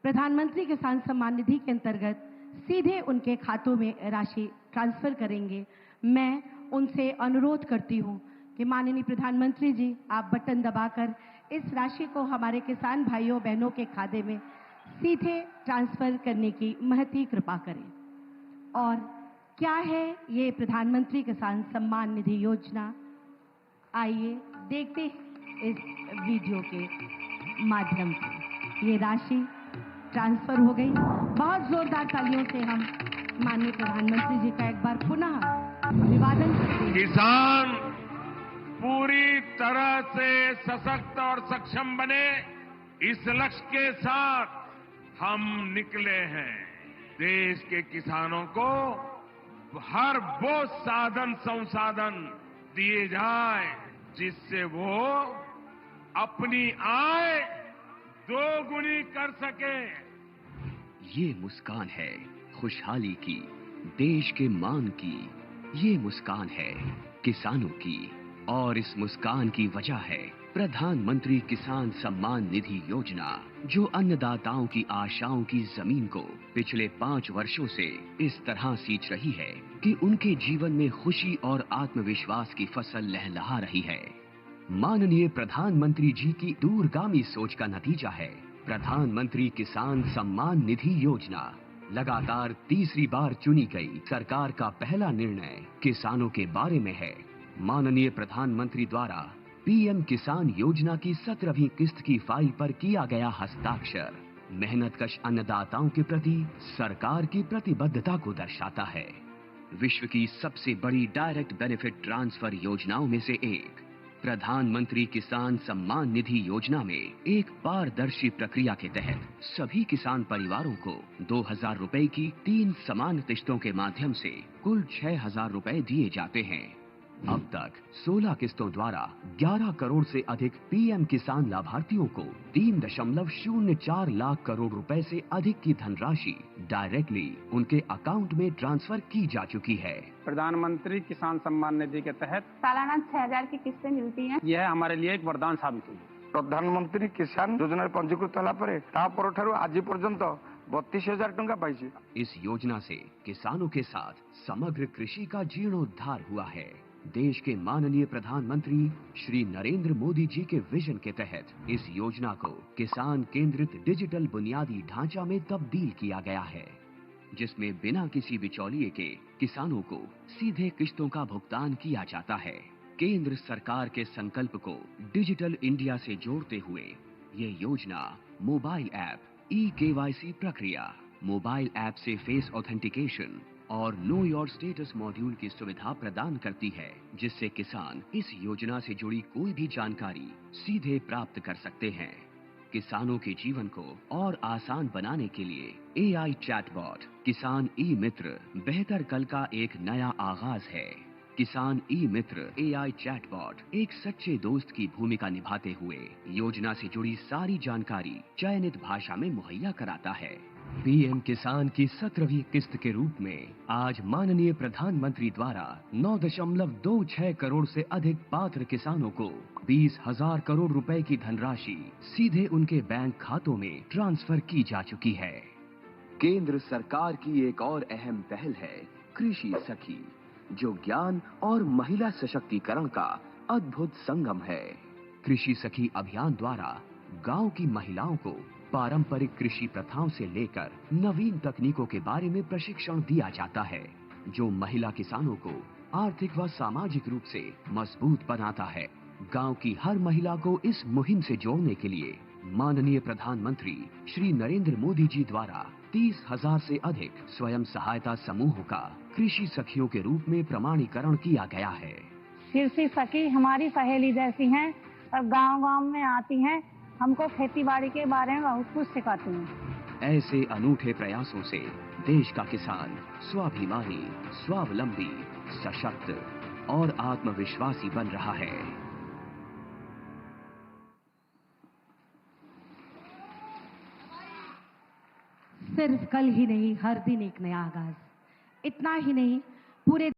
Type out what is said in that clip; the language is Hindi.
प्रधानमंत्री किसान सम्मान निधि के अंतर्गत सीधे उनके खातों में राशि ट्रांसफर करेंगे। मैं उनसे अनुरोध करती हूं कि माननीय प्रधानमंत्री जी, आप बटन दबाकर इस राशि को हमारे किसान भाइयों बहनों के खाते में सीधे ट्रांसफर करने की महती कृपा करें। और क्या है ये प्रधानमंत्री किसान सम्मान निधि योजना, आइए देखते हैं इस वीडियो के माध्यम से। ये राशि ट्रांसफर हो गई। बहुत जोरदार तालियों से हम माननीय प्रधानमंत्री जी का एक बार पुनः अभिवादन करते हैं। किसान पूरी तरह से सशक्त और सक्षम बने, इस लक्ष्य के साथ हम निकले हैं। देश के किसानों को हर वो साधन संसाधन दिए जाए जिससे वो अपनी आय दोगुनी कर सके। ये मुस्कान है खुशहाली की, देश के मान की। ये मुस्कान है किसानों की, और इस मुस्कान की वजह है प्रधानमंत्री किसान सम्मान निधि योजना, जो अन्नदाताओं की आशाओं की जमीन को पिछले 5 वर्षों से इस तरह सींच रही है कि उनके जीवन में खुशी और आत्मविश्वास की फसल लहलहा रही है। माननीय प्रधानमंत्री जी की दूरगामी सोच का नतीजा है प्रधानमंत्री किसान सम्मान निधि योजना। लगातार तीसरी बार चुनी गई सरकार का पहला निर्णय किसानों के बारे में है। माननीय प्रधानमंत्री द्वारा पीएम किसान योजना की 17वीं किस्त की फाइल पर किया गया हस्ताक्षर मेहनतकश अन्नदाताओं के प्रति सरकार की प्रतिबद्धता को दर्शाता है। विश्व की सबसे बड़ी डायरेक्ट बेनिफिट ट्रांसफर योजनाओं में से एक प्रधानमंत्री किसान सम्मान निधि योजना में एक पारदर्शी प्रक्रिया के तहत सभी किसान परिवारों को 2000 रुपए की 3 समान किस्तों के माध्यम से कुल 6000 रुपए दिए जाते हैं। अब तक 16 किस्तों द्वारा 11 करोड़ से अधिक पीएम किसान लाभार्थियों को 3.04 लाख करोड़ रुपए से अधिक की धनराशि डायरेक्टली उनके अकाउंट में ट्रांसफर की जा चुकी है। प्रधानमंत्री किसान सम्मान निधि के तहत सालाना 6000 की किस्तें मिलती हैं। यह हमारे लिए एक वरदान साबित हुई। प्रधानमंत्री किसान योजना पंजीकृत होला परे तापर ठारू आज पर्यंत 32,000 टंका पाइछि। इस योजना से किसानों के साथ समग्र कृषि का जीर्णोद्धार हुआ है। देश के माननीय प्रधानमंत्री श्री नरेंद्र मोदी जी के विजन के तहत इस योजना को किसान केंद्रित डिजिटल बुनियादी ढांचा में तब्दील किया गया है, जिसमें बिना किसी बिचौलिए के किसानों को सीधे किस्तों का भुगतान किया जाता है। केंद्र सरकार के संकल्प को डिजिटल इंडिया से जोड़ते हुए ये योजना मोबाइल ऐप, ई-केवाईसी प्रक्रिया, मोबाइल ऐप से फेस ऑथेंटिकेशन और नो योर स्टेटस मॉड्यूल की सुविधा प्रदान करती है, जिससे किसान इस योजना से जुड़ी कोई भी जानकारी सीधे प्राप्त कर सकते हैं। किसानों के जीवन को और आसान बनाने के लिए एआई चैटबॉट किसान ई मित्र बेहतर कल का एक नया आगाज है। किसान ई मित्र एआई चैटबॉट एक सच्चे दोस्त की भूमिका निभाते हुए योजना से जुड़ी सारी जानकारी चयनित भाषा में मुहैया कराता है। पीएम किसान की 17वीं किस्त के रूप में आज माननीय प्रधानमंत्री द्वारा 9.26 करोड़ से अधिक पात्र किसानों को 20,000 करोड़ रुपए की धनराशि सीधे उनके बैंक खातों में ट्रांसफर की जा चुकी है। केंद्र सरकार की एक और अहम पहल है कृषि सखी, जो ज्ञान और महिला सशक्तिकरण का अद्भुत संगम है। कृषि सखी अभियान द्वारा गांव की महिलाओं को पारंपरिक कृषि प्रथाओं से लेकर नवीन तकनीकों के बारे में प्रशिक्षण दिया जाता है, जो महिला किसानों को आर्थिक व सामाजिक रूप से मजबूत बनाता है। गांव की हर महिला को इस मुहिम से जोड़ने के लिए माननीय प्रधानमंत्री श्री नरेंद्र मोदी जी द्वारा 30,000 से अधिक स्वयं सहायता समूहों का कृषि सखियों के रूप में प्रमाणीकरण किया गया है। कृषि सखी हमारी सहेली जैसी हैं और गांव-गांव में आती हैं, हमको खेती बाड़ी के बारे में बहुत कुछ सिखाती हैं। ऐसे अनूठे प्रयासों से देश का किसान स्वाभिमानी, स्वावलंबी, सशक्त और आत्मविश्वासी बन रहा है। सिर्फ कल ही नहीं, हर दिन एक नया आगाज। इतना ही नहीं, पूरे